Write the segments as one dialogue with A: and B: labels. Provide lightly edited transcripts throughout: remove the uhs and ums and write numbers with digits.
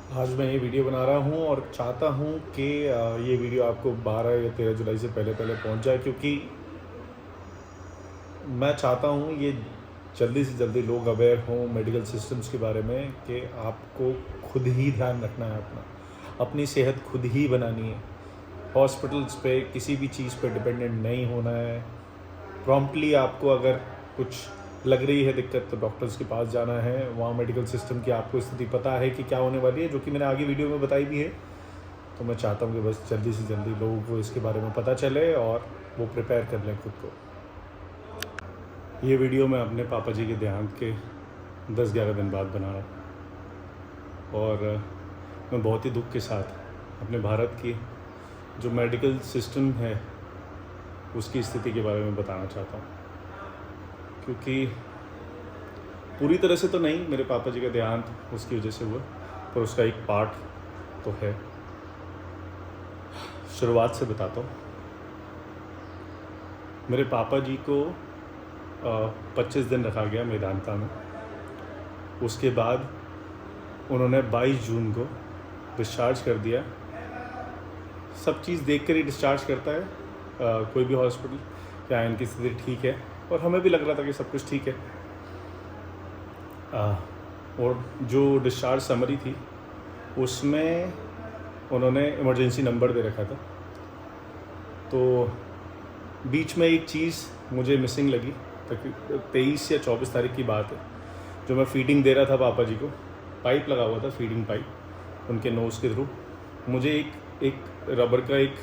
A: आज मैं ये वीडियो बना रहा हूँ और चाहता हूँ कि ये वीडियो आपको 12 या 13 जुलाई से पहले पहले पहुँच जाए, क्योंकि मैं चाहता हूँ ये जल्दी से जल्दी लोग अवेयर हों मेडिकल सिस्टम्स के बारे में कि आपको खुद ही ध्यान रखना है, अपनी सेहत खुद ही बनानी है। हॉस्पिटल्स पे किसी भी चीज़ पे डिपेंडेंट नहीं होना है। प्रॉम्प्टली आपको अगर कुछ लग रही है दिक्कत तो डॉक्टर्स के पास जाना है। वहाँ मेडिकल सिस्टम की आपको स्थिति पता है कि क्या होने वाली है, जो कि मैंने आगे वीडियो में बताई भी है। तो मैं चाहता हूँ कि बस जल्दी से जल्दी लोगों को इसके बारे में पता चले और वो प्रिपेयर कर लें खुद को। ये वीडियो मैं अपने पापा जी के देहांत के 10-11 दिन बाद बना रहा हूँ और मैं बहुत ही दुख के साथ अपने भारत की जो मेडिकल सिस्टम है उसकी स्थिति के बारे में बताना चाहता हूँ, क्योंकि पूरी तरह से तो नहीं, मेरे पापा जी का देहांत उसकी वजह से हुआ, पर उसका एक पार्ट तो है। शुरुआत से बताता हूँ। मेरे पापा जी को 25 दिन रखा गया मेदांता में। उसके बाद उन्होंने 22 जून को डिस्चार्ज कर दिया। सब चीज़ देख कर ही डिस्चार्ज करता है कोई भी हॉस्पिटल, क्या इनकी स्थिति ठीक है, और हमें भी लग रहा था कि सब कुछ ठीक है। और जो डिस्चार्ज समरी थी उसमें उन्होंने इमरजेंसी नंबर दे रखा था। तो बीच में एक चीज़ मुझे मिसिंग लगी, 23 या 24 तारीख की बात है, जो मैं फीडिंग दे रहा था पापा जी को। पाइप लगा हुआ था, फीडिंग पाइप उनके नोज़ के थ्रू। मुझे एक रबर का एक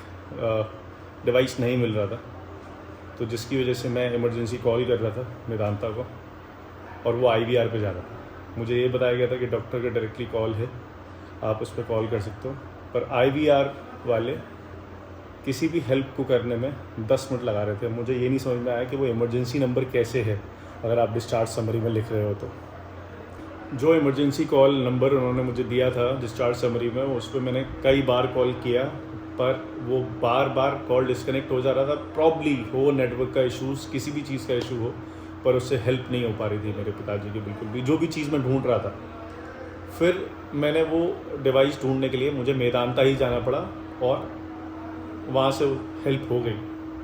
A: डिवाइस नहीं मिल रहा था, तो जिसकी वजह से मैं इमरजेंसी कॉल कर रहा था मेदांता को, और वो IVR पे जा रहा था। मुझे ये बताया गया था कि डॉक्टर का डायरेक्टली कॉल है, आप उस पर कॉल कर सकते हो, पर IVR वाले किसी भी हेल्प को करने में 10 मिनट लगा रहे थे। मुझे ये नहीं समझ में आया कि वो इमरजेंसी नंबर कैसे है अगर आप डिस्चार्ज समरी में लिख रहे हो। तो जो इमरजेंसी कॉल नंबर उन्होंने मुझे दिया था डिस्चार्ज समरी में, उस पर मैंने कई बार कॉल किया, पर वो बार बार कॉल डिस्कनेक्ट हो जा रहा था। प्रॉब्ली हो नेटवर्क का इशूज़, किसी भी चीज़ का इशू हो, पर उससे हेल्प नहीं हो पा रही थी मेरे पिताजी की बिल्कुल भी, जो भी चीज़ मैं ढूंढ रहा था। फिर मैंने वो डिवाइस ढूंढने के लिए मुझे मेदांता ही जाना पड़ा, और वहाँ से हेल्प हो गई,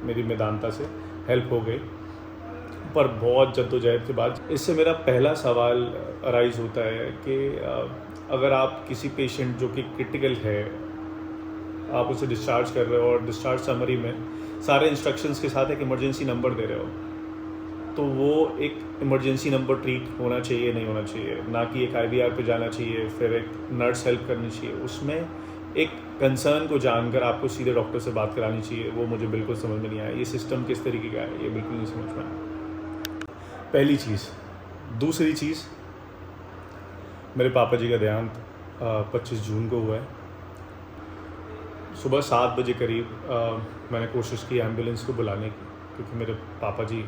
A: मेरी मेदांता से हेल्प हो गई, पर बहुत जद्दोजहद के बाद। इससे मेरा पहला सवाल अराइज़ होता है कि अगर आप किसी पेशेंट जो कि क्रिटिकल है, आप उसे डिस्चार्ज कर रहे हो और डिस्चार्ज समरी में सारे इंस्ट्रक्शंस के साथ एक इमरजेंसी नंबर दे रहे हो, तो वो एक इमरजेंसी नंबर ट्रीट होना चाहिए, नहीं होना चाहिए, ना कि एक IVR पे जाना चाहिए, फिर एक नर्स हेल्प करनी चाहिए। उसमें एक कंसर्न को जानकर आपको सीधे डॉक्टर से बात करानी चाहिए। वो मुझे बिल्कुल समझ में नहीं आया। ये सिस्टम किस तरीके का है, ये बिल्कुल नहीं समझ में आया, पहली चीज़। दूसरी चीज़, मेरे पापा जी का देहांत 25 जून को हुआ है। सुबह 7 बजे करीब मैंने कोशिश की एम्बुलेंस को बुलाने की, क्योंकि मेरे पापा जी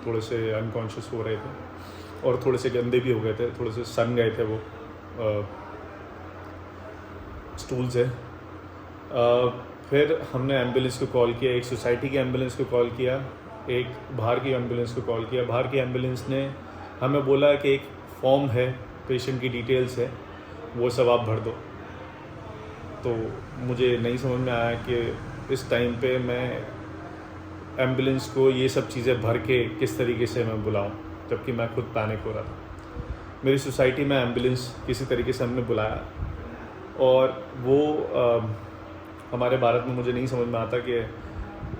A: थोड़े से अनकॉन्शियस हो रहे थे और थोड़े से गंदे भी हो गए थे, थोड़े से सन गए थे वो स्टूल से। फिर हमने एम्बुलेंस को कॉल किया, एक सोसाइटी की एम्बुलेंस को कॉल किया, एक बाहर की एम्बुलेंस को कॉल किया। बाहर की एम्बुलेंस ने हमें बोला कि एक फॉर्म है, पेशेंट की डिटेल्स है, वो सब आप भर दो। तो मुझे नहीं समझ में आया कि इस टाइम पे मैं एम्बुलेंस को ये सब चीज़ें भर के किस तरीके से मैं बुलाऊं, जबकि मैं खुद पैनिक हो रहा था। मेरी सोसाइटी में एम्बुलेंस किसी तरीके से हमने बुलाया, और वो हमारे भारत में मुझे नहीं समझ में आता कि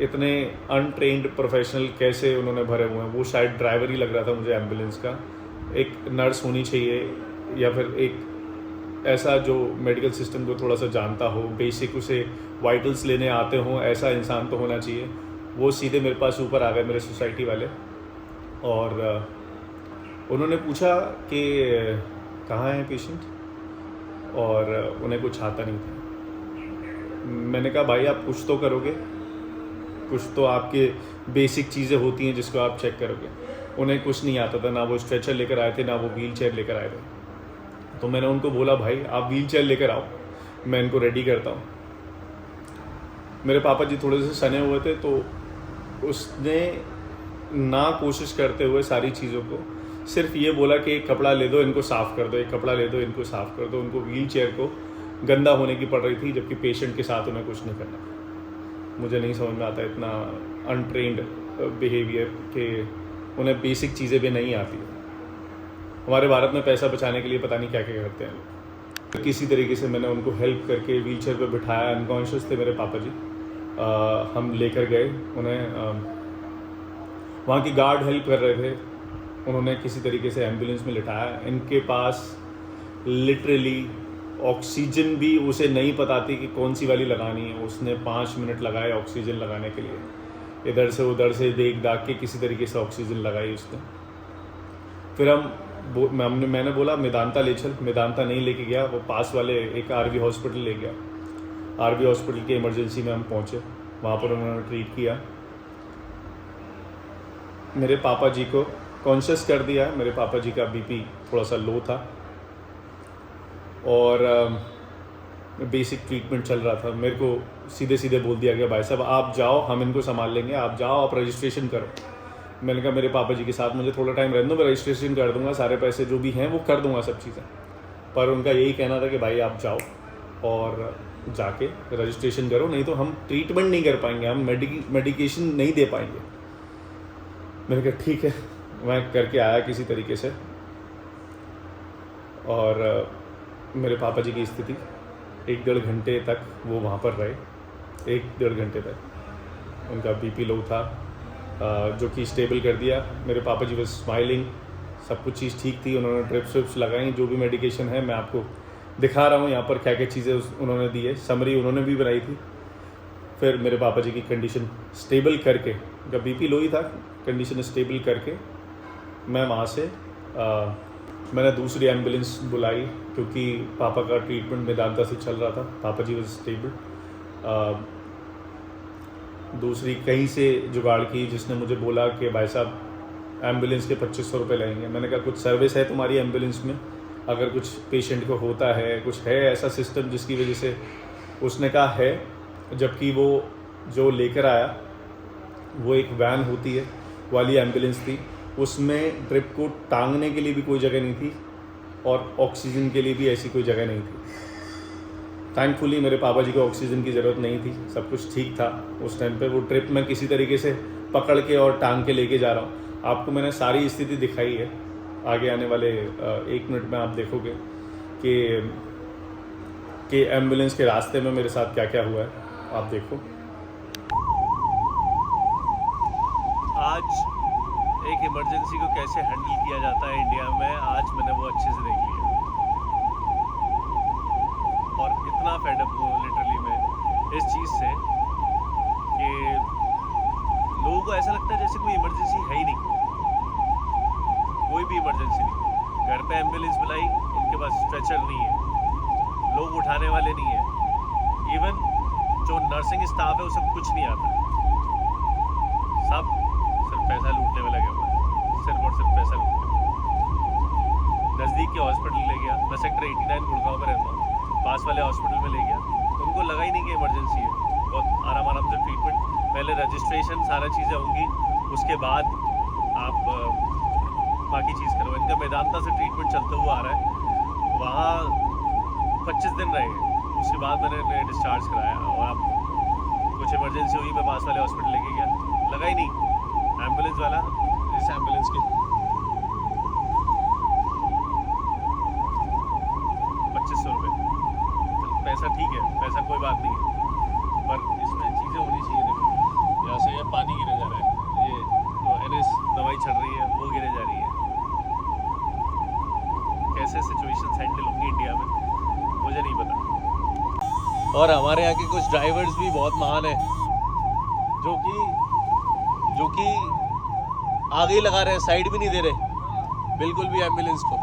A: इतने अनट्रेंड प्रोफेशनल कैसे उन्होंने भरे हुए हैं। वो शायद ड्राइवर ही लग रहा था मुझे एम्बुलेंस का। एक नर्स होनी चाहिए, या फिर एक ऐसा जो मेडिकल सिस्टम को थोड़ा सा जानता हो, बेसिक उसे वाइटल्स लेने आते हों, ऐसा इंसान तो होना चाहिए। वो सीधे मेरे पास ऊपर आ गए मेरे सोसाइटी वाले, और उन्होंने पूछा कि कहाँ है पेशेंट, और उन्हें कुछ आता नहीं था। मैंने कहा भाई आप कुछ तो करोगे, कुछ तो आपके बेसिक चीज़ें होती हैं जिसको आप चेक करोगे। उन्हें कुछ नहीं आता था, ना वो स्ट्रेचर लेकर आए थे, ना वो व्हील चेयर लेकर आए थे। तो मैंने उनको बोला भाई आप व्हील चेयर लेकर आओ, मैं इनको रेडी करता हूँ। मेरे पापा जी थोड़े से सने हुए थे, तो उसने ना कोशिश करते हुए सारी चीज़ों को सिर्फ ये बोला कि एक कपड़ा ले दो, इनको साफ़ कर दो, एक कपड़ा ले दो, इनको साफ़ कर दो। उनको व्हील चेयर को गंदा होने की पड़ रही थी, जबकि पेशेंट के साथ उन्हें कुछ नहीं करना। मुझे नहीं समझ में आता इतना अनट्रेंड बिहेवियर के, उन्हें बेसिक चीज़ें भी नहीं आती। हमारे भारत में पैसा बचाने के लिए पता नहीं क्या क्या करते हैं लोग। किसी तरीके से मैंने उनको हेल्प करके व्हीलचेयर पे बिठाया, अनकॉन्शियस थे मेरे पापा जी। हम लेकर गए उन्हें, वहाँ की गार्ड हेल्प कर रहे थे, उन्होंने किसी तरीके से एम्बुलेंस में लिटाया। इनके पास लिटरली ऑक्सीजन भी उसे नहीं पता थी कि कौन सी वाली लगानी है। उसने 5 मिनट लगाए ऑक्सीजन लगाने के लिए, इधर से उधर से देख दाग के किसी तरीके से ऑक्सीजन लगाई उसने। फिर मैंने बोला मेदांता ले चल, मेदांता नहीं लेके गया, वो पास वाले एक आरवी हॉस्पिटल ले गया। आरवी हॉस्पिटल के इमरजेंसी में हम पहुँचे, वहाँ पर उन्होंने ट्रीट किया, मेरे पापा जी को कॉन्शियस कर दिया। मेरे पापा जी का बीपी थोड़ा सा लो था और बेसिक ट्रीटमेंट चल रहा था। मेरे को सीधे सीधे बोल दिया गया, भाई साहब आप जाओ, हम इनको संभाल लेंगे, आप जाओ, आप रजिस्ट्रेशन करो। मैंने कहा मेरे पापा जी के साथ मुझे थोड़ा टाइम रहने दो, मैं रजिस्ट्रेशन कर दूंगा, सारे पैसे जो भी हैं वो कर दूंगा, सब चीज़ें। पर उनका यही कहना था कि भाई आप जाओ और जाके रजिस्ट्रेशन करो, नहीं तो हम ट्रीटमेंट नहीं कर पाएंगे, हम मेडिकेशन नहीं दे पाएंगे। मैंने कहा ठीक है, मैं करके आया किसी तरीके से। और मेरे पापा जी की स्थिति 1-1.5 घंटे तक वो वहाँ पर रहे, 1-1.5 घंटे तक उनका बीपी लो था, जो कि स्टेबल कर दिया। मेरे पापा जी बस स्माइलिंग, सब कुछ चीज़ ठीक थी। उन्होंने ड्रिप्स विप्स लगाई, जो भी मेडिकेशन है मैं आपको दिखा रहा हूँ यहाँ पर क्या क्या चीज़ें उन्होंने दी है, समरी उन्होंने भी बनाई थी। फिर मेरे पापा जी की कंडीशन स्टेबल करके, जब बीपी लो ही था, कंडीशन स्टेबल करके मैं वहाँ से मैंने दूसरी एम्बुलेंस बुलाई, क्योंकि पापा का ट्रीटमेंट मेदांता से चल रहा था, पापा जी वॉज स्टेबल। दूसरी कहीं से जुगाड़ की, जिसने मुझे बोला कि भाई साहब एम्बुलेंस के 2500 रुपये लगेंगे। मैंने कहा कुछ सर्विस है तुम्हारी एम्बुलेंस में, अगर कुछ पेशेंट को होता है, कुछ है ऐसा सिस्टम जिसकी वजह से। उसने कहा है, जबकि वो जो लेकर आया वो एक वैन होती है वाली एम्बुलेंस थी, उसमें ड्रिप को टांगने के लिए भी कोई जगह नहीं थी और ऑक्सीजन के लिए भी ऐसी कोई जगह नहीं थी। थैंकफुली मेरे पापा जी को ऑक्सीजन की ज़रूरत नहीं थी, सब कुछ ठीक था उस टाइम पे। वो ड्रिप मैं किसी तरीके से पकड़ के और टांग के लेके जा रहा हूँ। आपको मैंने सारी स्थिति दिखाई है, आगे आने वाले 1 मिनट में आप देखोगे कि एम्बुलेंस के रास्ते में मेरे साथ क्या क्या हुआ है, आप देखो।
B: आज एक इमरजेंसी को कैसे हैंडल किया जाता है इंडिया में, आज मैंने वो अच्छे से देख लिया। और इतना फेड अप हूँ लिटरली मैं इस चीज़ से कि लोगों को ऐसा लगता है जैसे कोई इमरजेंसी है ही नहीं, कोई भी इमरजेंसी नहीं। घर पे एम्बुलेंस बुलाई, उनके पास स्ट्रेचर नहीं है, लोग उठाने वाले नहीं है, इवन जो नर्सिंग स्टाफ है उसे कुछ नहीं आता, सब सिर्फ पैसा लूटने में लगे हुए हैं, सिर्फ और सिर्फ पैसा लूटने में। नज़दीक के हॉस्पिटल ले गया, मैं सेक्टर 89 गुड़गांव में रहता हूँ, पास वाले हॉस्पिटल में ले गया, उनको लगा ही नहीं कि इमरजेंसी है। बहुत आराम से ट्रीटमेंट, पहले रजिस्ट्रेशन सारा चीज़ें होंगी, उसके बाद आप बाकी चीज़ करो। इनका मेदांता से ट्रीटमेंट चलते हुआ आ रहा है, वहाँ 25 दिन रहे, उसके बाद मैंने डिस्चार्ज कराया। और अब कुछ इमरजेंसी हुई, मैं पास वाले हॉस्पिटल लेके गया, लगा ही नहीं। एम्बुलेंस वाला इस एम्बुलेंस की 2500 रुपये, पैसा ठीक है, पैसा कोई बात नहीं है, पर इसमें चीज़ें होनी चाहिए। देखो यहाँ से ये पानी गिरे जा रहा है, ये तो NS दवाई चढ़ रही है, वो गिरे जा रही है। कैसे सिचुएशंस हैंडल होंगी इंडिया में मुझे नहीं पता। और हमारे यहाँ के कुछ ड्राइवर्स भी बहुत महान हैं, जो कि आगे ही लगा रहे हैं, साइड भी नहीं दे रहे बिल्कुल भी। एम्बुलेंस को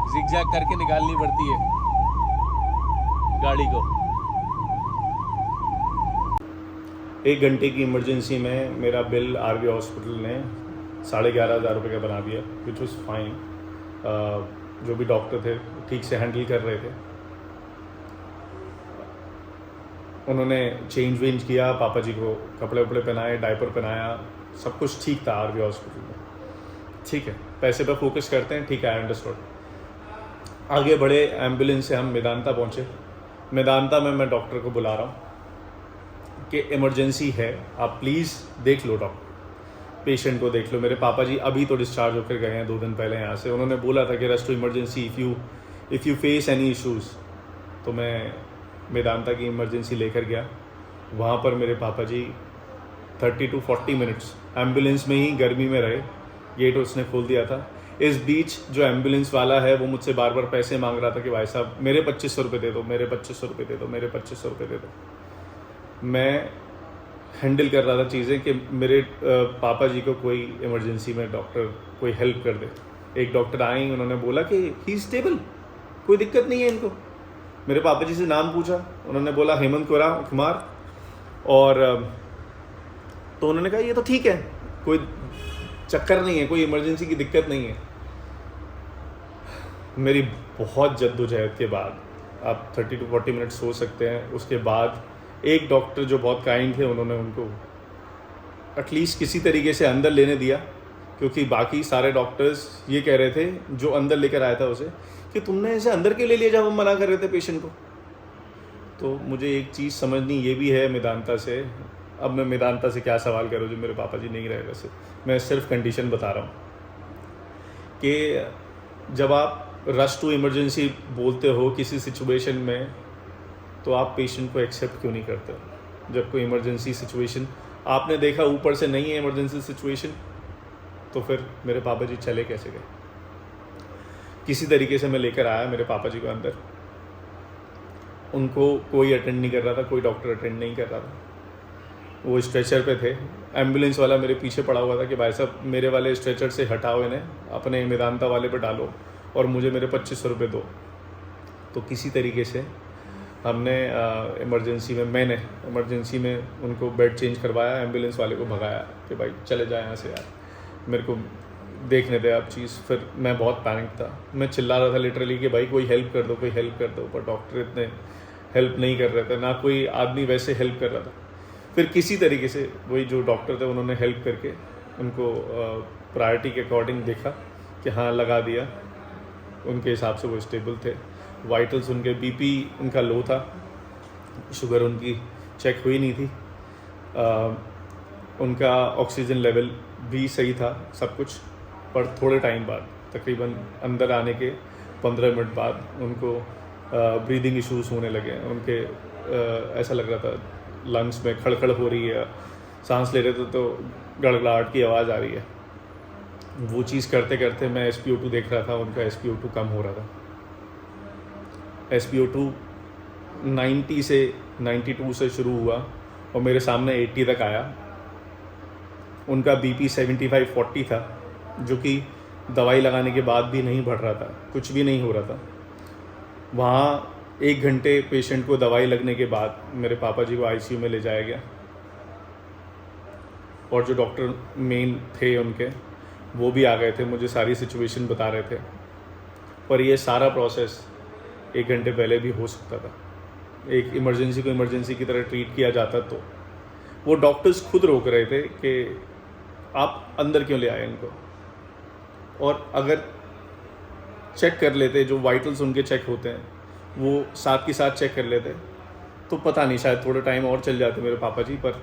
B: जिगजैग करके निकालनी पड़ती है गाड़ी को।
A: 1 घंटे की इमरजेंसी में मेरा बिल आरवी हॉस्पिटल ने 11,500 रुपये का बना दिया, विच वॉज फाइन। जो भी डॉक्टर थे ठीक से हैंडल कर रहे थे, उन्होंने चेंज वेंज किया, पापा जी को कपड़े वपड़े पहनाए, डायपर पहनाया, सब कुछ ठीक था आरवी हॉस्पिटल में। ठीक है, पैसे पर फोकस करते हैं, ठीक है, आई अंडरस्टूड। आगे बढ़े, एम्बुलेंस से हम मेदांता पहुँचे। मेदांता में मैं डॉक्टर को बुला रहा हूँ कि इमरजेंसी है, आप प्लीज़ देख लो डॉक्टर, पेशेंट को देख लो। मेरे पापा जी अभी तो डिस्चार्ज होकर गए हैं 2 दिन पहले यहाँ से। उन्होंने बोला था कि rush to emergency if you face any issues. तो मैं मेदांता की इमरजेंसी लेकर गया। वहाँ पर मेरे पापा जी 30 to 40 मिनट्स एम्बुलेंस में ही गर्मी में रहे। गेट उसने खोल दिया था। इस बीच जो एम्बुलेंस वाला है वो मुझसे बार बार पैसे मांग रहा था कि भाई साहब मेरे 2500 रुपये दे दो, मेरे 2500 रुपये दे दो, मेरे 2500 रुपये दे दो। मैं हैंडल कर रहा था चीज़ें कि मेरे पापा जी को कोई इमरजेंसी में डॉक्टर कोई हेल्प कर दे। एक डॉक्टर आए, उन्होंने बोला कि ही स्टेबल, कोई दिक्कत नहीं है इनको। मेरे पापा जी से नाम पूछा, उन्होंने बोला हेमंत कुमार, और तो उन्होंने कहा ये तो ठीक है, कोई चक्कर नहीं है, कोई इमरजेंसी की दिक्कत नहीं है। मेरी बहुत जद्दोजहद के बाद, आप 30 to 40 मिनट सो सकते हैं, उसके बाद एक डॉक्टर जो बहुत काइंड थे, उन्होंने उनको एटलीस्ट किसी तरीके से अंदर लेने दिया, क्योंकि बाकी सारे डॉक्टर्स ये कह रहे थे, जो अंदर लेकर आया था उसे, कि तुमने ऐसे अंदर के ले लिया जब हम मना कर रहे थे पेशेंट को। तो मुझे एक चीज़ समझनी ये भी है मेदांता से, अब मैं मेदांता से क्या सवाल करूँ जो मेरे पापा जी नहीं रहे। वैसे मैं सिर्फ कंडीशन बता रहा हूँ कि जब आप रश टू इमरजेंसी बोलते हो किसी सिचुएशन में, तो आप पेशेंट को एक्सेप्ट क्यों नहीं करते हो? जब कोई इमरजेंसी सिचुएशन आपने देखा ऊपर से नहीं है इमरजेंसी सिचुएशन, तो फिर मेरे पापा जी चले कैसे गए? किसी तरीके से मैं लेकर आया मेरे पापा जी को अंदर। उनको कोई अटेंड नहीं कर रहा था, कोई डॉक्टर अटेंड नहीं कर रहा था। वो स्ट्रेचर पे थे। एम्बुलेंस वाला मेरे पीछे पड़ा हुआ था कि भाई साहब मेरे वाले स्ट्रेचर से हटाओ इन्हें, अपने मेदांता वाले पे डालो और मुझे मेरे 2500 रुपये दो। तो किसी तरीके से हमने मैंने इमरजेंसी में उनको बेड चेंज करवाया, एम्बुलेंस वाले को भगाया कि भाई चले जाए यहाँ से यार, मेरे को देखने दे आप चीज़। फिर मैं बहुत पैनिक था, मैं चिल्ला रहा था लिटरली कि भाई कोई हेल्प कर दो, कोई हेल्प कर दो, पर डॉक्टर इतने हेल्प नहीं कर रहे थे, ना कोई आदमी वैसे हेल्प कर रहा था। फिर किसी तरीके से वही जो डॉक्टर थे उन्होंने हेल्प करके उनको प्रायोरिटी के अकॉर्डिंग देखा कि हाँ लगा दिया, उनके हिसाब से वो स्टेबल थे। वाइटल्स उनके, बीपी उनका लो था, शुगर उनकी चेक हुई नहीं थी, उनका ऑक्सीजन लेवल भी सही था, सब कुछ। पर थोड़े टाइम बाद, तकरीबन अंदर आने के 15 मिनट बाद उनको ब्रीदिंग इश्यूज़ होने लगे। उनके ऐसा लग रहा था लंग्स में खड़खड़ हो रही है, सांस ले रहे थे तो गड़गड़ाहट की आवाज़ आ रही है। वो चीज़ करते करते मैं SpO2 देख रहा था, उनका SpO2 कम हो रहा था। SpO2 90 से 92 से शुरू हुआ और मेरे सामने 80 तक आया। उनका BP 75-40 था, जो कि दवाई लगाने के बाद भी नहीं बढ़ रहा था, कुछ भी नहीं हो रहा था। वहाँ 1 घंटे पेशेंट को दवाई लगने के बाद मेरे पापा जी को ICU में ले जाया गया, और जो डॉक्टर मेन थे उनके, वो भी आ गए थे, मुझे सारी सिचुएशन बता रहे थे। पर ये सारा प्रोसेस 1 घंटे पहले भी हो सकता था। एक इमरजेंसी को इमरजेंसी की तरह ट्रीट किया जाता। तो वो डॉक्टर्स खुद रोक रहे थे कि आप अंदर क्यों ले आए इनको, और अगर चेक कर लेते, जो वाइटल्स उनके चेक होते हैं वो साथ के साथ चेक कर लेते, तो पता नहीं शायद थोड़ा टाइम और चल जाते मेरे पापा जी। पर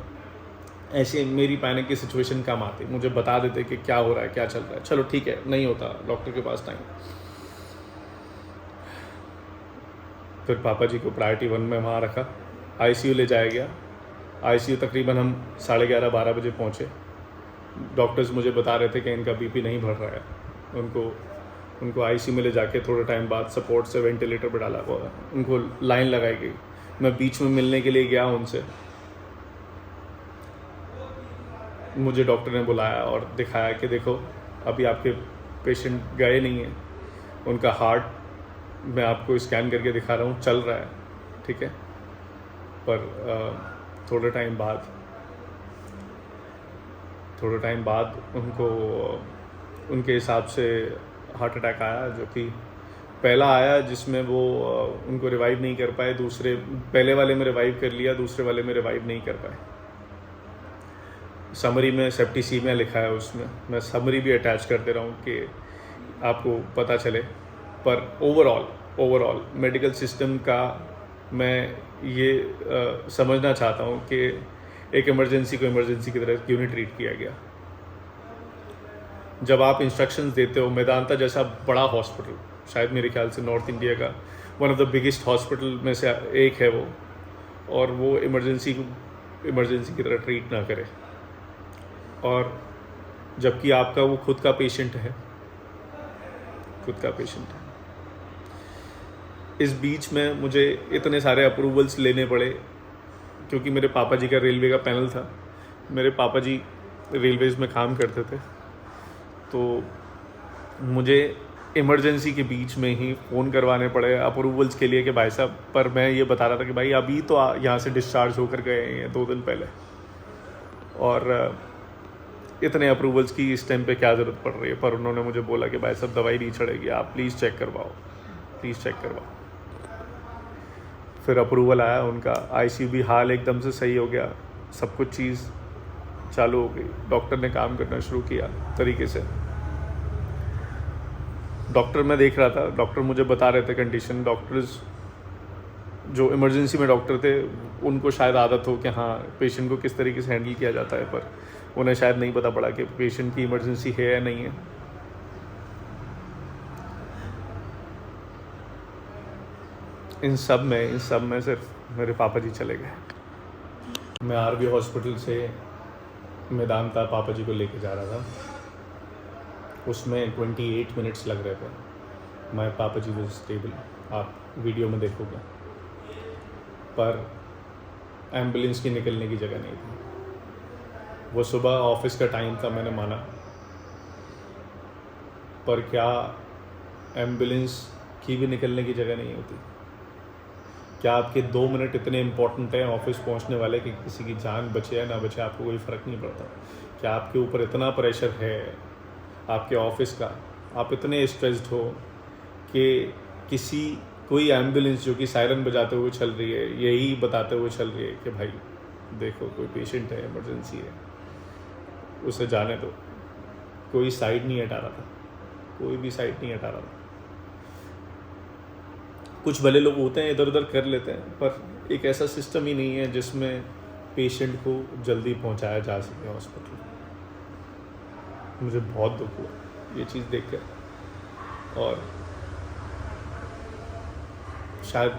A: ऐसे मेरी पैनिक की सिचुएशन कम आती, मुझे बता देते कि क्या हो रहा है, क्या चल रहा है, चलो ठीक है, नहीं होता डॉक्टर के पास टाइम। फिर पापा जी को प्रायोरिटी 1 में वहाँ रखा, ICU ले जाया गया। ICU तकरीबन हम 11:30-12 बजे पहुँचे। डॉक्टर्स मुझे बता रहे थे कि इनका BP नहीं बढ़ रहा है। उनको ICU में ले जाके थोड़े टाइम बाद सपोर्ट से वेंटिलेटर पर डाला हुआ, उनको लाइन लगाई गई। मैं बीच में मिलने के लिए गया उनसे, मुझे डॉक्टर ने बुलाया और दिखाया कि देखो अभी आपके पेशेंट गए नहीं हैं, उनका हार्ट मैं आपको स्कैन करके दिखा रहा हूँ, चल रहा है, ठीक है। पर थोड़े टाइम बाद उनको उनके हिसाब से हार्ट अटैक आया, जो कि पहला आया जिसमें वो उनको रिवाइव नहीं कर पाए। पहले वाले में रिवाइव कर लिया, दूसरे वाले में रिवाइव नहीं कर पाए। समरी में सेप्टिसीमिया लिखा है, उसमें मैं समरी भी अटैच कर दे रहा हूँ कि आपको पता चले। पर ओवरऑल ओवरऑल मेडिकल सिस्टम का मैं ये समझना चाहता हूँ कि एक इमरजेंसी को इमरजेंसी की तरह क्यों नहीं ट्रीट किया गया। जब आप इंस्ट्रक्शंस देते हो, मेदांता जैसा बड़ा हॉस्पिटल, शायद मेरे ख्याल से नॉर्थ इंडिया का one of the biggest hospital में से एक है वो, और वो इमरजेंसी की तरह ट्रीट ना करे, और जबकि आपका वो खुद का पेशेंट है। इस बीच में मुझे इतने सारे अप्रूवल्स लेने पड़े क्योंकि मेरे पापा जी का रेलवे का पैनल था। मेरे पापा जी रेलवेज़ में काम करते थे, तो मुझे इमरजेंसी के बीच में ही फ़ोन करवाने पड़े अप्रूवल्स के लिए कि भाई साहब, पर मैं ये बता रहा था कि भाई अभी तो यहाँ से डिस्चार्ज होकर गए हैं 2 दिन पहले, और इतने अप्रूवल्स की इस टाइम पे क्या ज़रूरत पड़ रही है। पर उन्होंने मुझे बोला कि भाई साहब दवाई नहीं चढ़ेगी, आप प्लीज़ चेक करवाओ। फिर अप्रूवल आया उनका, आईसीयू भी हाल एकदम से सही हो गया, सब कुछ चीज़ चालू हो गई, डॉक्टर ने काम करना शुरू किया तरीके से। डॉक्टर मैं देख रहा था, डॉक्टर मुझे बता रहे थे कंडीशन। डॉक्टर्स जो इमरजेंसी में डॉक्टर थे उनको शायद आदत हो कि हाँ पेशेंट को किस तरीके से हैंडल किया जाता है, पर उन्हें शायद नहीं पता पड़ा कि पेशेंट की इमरजेंसी है या नहीं है। इन सब में सिर्फ मेरे पापा जी चले गए। मैं आरबी हॉस्पिटल से मेदांता पापा जी को लेके जा रहा था, उसमें 28 मिनट्स लग रहे थे। माय पापा जी वाज स्टेबल, आप वीडियो में देखोगे, पर एम्बुलेंस की निकलने की जगह नहीं थी। वो सुबह ऑफिस का टाइम था, मैंने माना, पर क्या एम्बुलेंस की भी निकलने की जगह नहीं होती? क्या आपके 2 मिनट इतने इम्पोर्टेंट हैं ऑफिस पहुंचने वाले कि किसी की जान बचे या ना बचे आपको कोई फ़र्क नहीं पड़ता? क्या आपके ऊपर इतना प्रेशर है आपके ऑफिस का, आप इतने स्ट्रेस्ड हो कि कोई एम्बुलेंस जो कि सायरन बजाते हुए चल रही है, यही बताते हुए चल रही है कि भाई देखो कोई पेशेंट है, इमरजेंसी है, उसे जाने दो। कोई साइड नहीं हटा रहा था, कोई भी साइड नहीं हटा रहा था। कुछ भले लोग होते हैं इधर उधर कर लेते हैं, पर एक ऐसा सिस्टम ही नहीं है जिसमें पेशेंट को जल्दी पहुंचाया जा सके हॉस्पिटल। मुझे बहुत दुख हुआ ये चीज़ देखकर, और शायद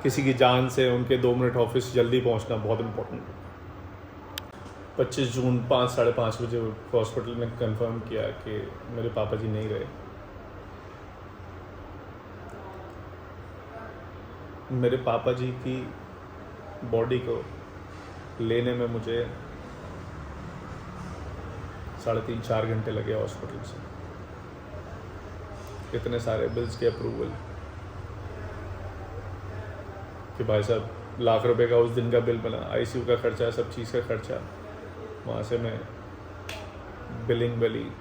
A: किसी की जान से उनके 2 मिनट ऑफिस जल्दी पहुंचना बहुत इम्पोर्टेंट है। 25 जून 5 साढ़े 5 बजे हॉस्पिटल में कंफर्म किया कि मेरे पापा जी नहीं रहे। मेरे पापा जी की बॉडी को लेने में मुझे 3.5-4 घंटे लगे हॉस्पिटल से। इतने सारे बिल्स के अप्रूवल कि भाई साहब लाख रुपए का उस दिन का बिल बना, आईसीयू का खर्चा, सब चीज़ का खर्चा। वहाँ से मैं बिलिंग वाली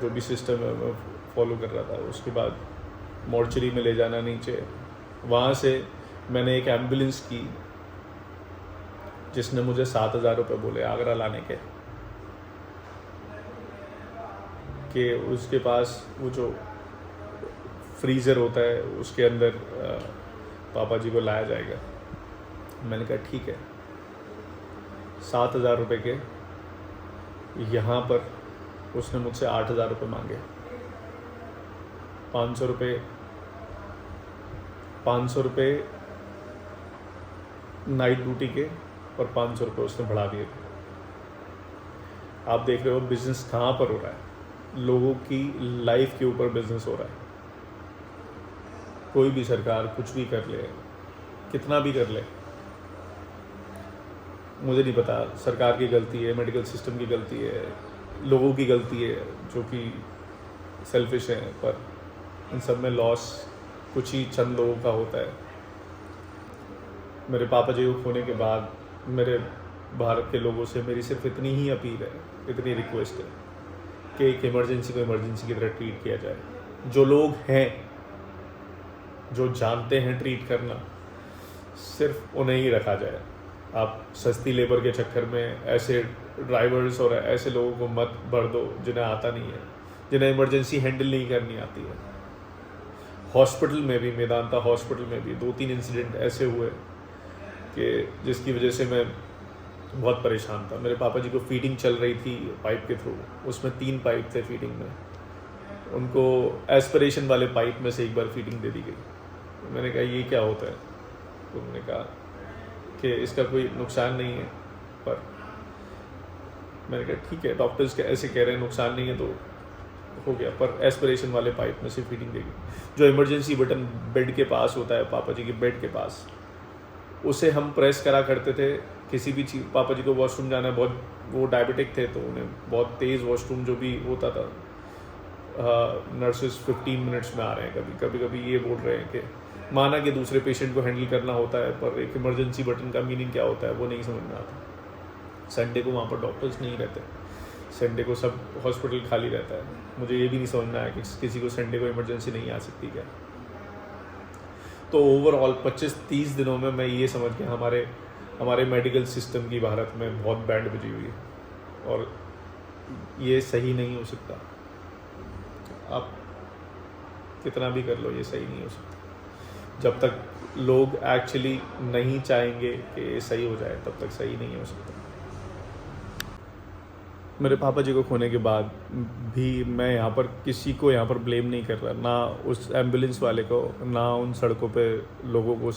A: जो भी सिस्टम है मैं फॉलो कर रहा था। उसके बाद मॉर्चरी में ले जाना नीचे, वहाँ से मैंने एक एम्बुलेंस की जिसने मुझे 7,000 रुपये बोले आगरा लाने के, कि उसके पास वो जो फ्रीज़र होता है उसके अंदर पापा जी को लाया जाएगा। मैंने कहा ठीक है। 7,000 रुपये के यहाँ पर उसने मुझसे 8,000 रुपये मांगे। 500 रुपये नाइट ड्यूटी के और 500 रुपये उसने बढ़ा दिए थे। आप देख रहे हो बिजनेस कहाँ पर हो रहा है, लोगों की लाइफ के ऊपर बिजनेस हो रहा है। कोई भी सरकार कुछ भी कर ले, कितना भी कर ले, मुझे नहीं पता सरकार की गलती है, मेडिकल सिस्टम की गलती है, लोगों की गलती है जो कि सेल्फिश हैं, पर इन सब में लॉस कुछ ही चंद लोगों का होता है। मेरे पापा जी को खोने के बाद मेरे भारत के लोगों से मेरी सिर्फ इतनी ही अपील है, इतनी रिक्वेस्ट है कि एक इमरजेंसी को इमरजेंसी की तरह ट्रीट किया जाए। जो लोग हैं, जो जानते हैं ट्रीट करना, सिर्फ उन्हें ही रखा जाए। आप सस्ती लेबर के चक्कर में ऐसे ड्राइवर्स और ऐसे लोगों को मत भर दो जिन्हें आता नहीं है, जिन्हें इमरजेंसी हैंडल नहीं करनी आती है। हॉस्पिटल में भी, मेदांता हॉस्पिटल में भी 2-3 इंसिडेंट ऐसे हुए कि जिसकी वजह से मैं बहुत परेशान था। मेरे पापा जी को फीडिंग चल रही थी पाइप के थ्रू, उसमें 3 पाइप थे फीडिंग में, उनको एस्पिरेशन वाले पाइप में से एक बार फीडिंग दे दी गई। मैंने कहा ये क्या होता है, तो उन्होंने कहा कि इसका कोई नुकसान नहीं है, पर मैंने कहा ठीक है, डॉक्टर्स ऐसे कह रहे हैं नुकसान नहीं है तो हो गया, पर एस्पिरेशन वाले पाइप में से फीडिंग देगी। जो इमरजेंसी बटन बेड के पास होता है, पापा जी के बेड के पास, उसे हम प्रेस करा करते थे किसी भी चीज़। पापा जी को वॉशरूम जाना है, बहुत वो डायबिटिक थे तो उन्हें बहुत तेज़ वॉशरूम जो भी होता था, नर्सेस 15 मिनट्स में आ रहे हैं, कभी ये बोल रहे हैं कि माना कि दूसरे पेशेंट को हैंडल करना होता है, पर एक इमरजेंसी बटन का मीनिंग क्या होता है वो नहीं समझ में आता। संडे को वहाँ पर डॉक्टर्स नहीं रहते, संडे को सब हॉस्पिटल खाली रहता है। मुझे ये भी नहीं समझ में आया कि किसी को संडे को इमरजेंसी नहीं आ सकती क्या। तो ओवरऑल 25-30 दिनों में मैं ये समझ गया हमारे मेडिकल सिस्टम की भारत में बहुत बैंड बजी हुई है, और ये सही नहीं हो सकता। आप कितना भी कर लो, ये सही नहीं हो सकता। जब तक लोग एक्चुअली नहीं चाहेंगे कि ये सही हो जाए, तब तक सही नहीं हो सकता। मेरे पापा जी को खोने के बाद भी मैं यहाँ पर किसी को यहाँ पर ब्लेम नहीं कर रहा, ना उस एम्बुलेंस वाले को, ना उन सड़कों पे लोगों को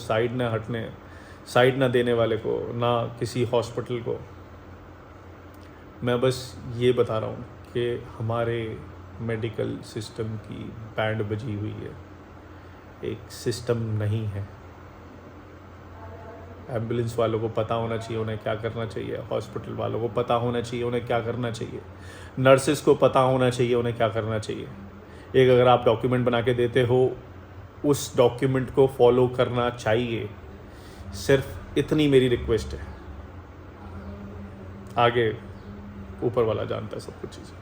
A: साइड ना देने वाले को, ना किसी हॉस्पिटल को। मैं बस ये बता रहा हूँ कि हमारे मेडिकल सिस्टम की बैंड बजी हुई है, एक सिस्टम नहीं है। एम्बुलेंस वालों को पता होना चाहिए उन्हें क्या करना चाहिए, हॉस्पिटल वालों को पता होना चाहिए उन्हें क्या करना चाहिए, नर्सेस को पता होना चाहिए उन्हें क्या करना चाहिए। एक अगर आप डॉक्यूमेंट बना के देते हो, उस डॉक्यूमेंट को फॉलो करना चाहिए। सिर्फ इतनी मेरी रिक्वेस्ट है, आगे ऊपर वाला जानता है सब कुछ चीज़ें।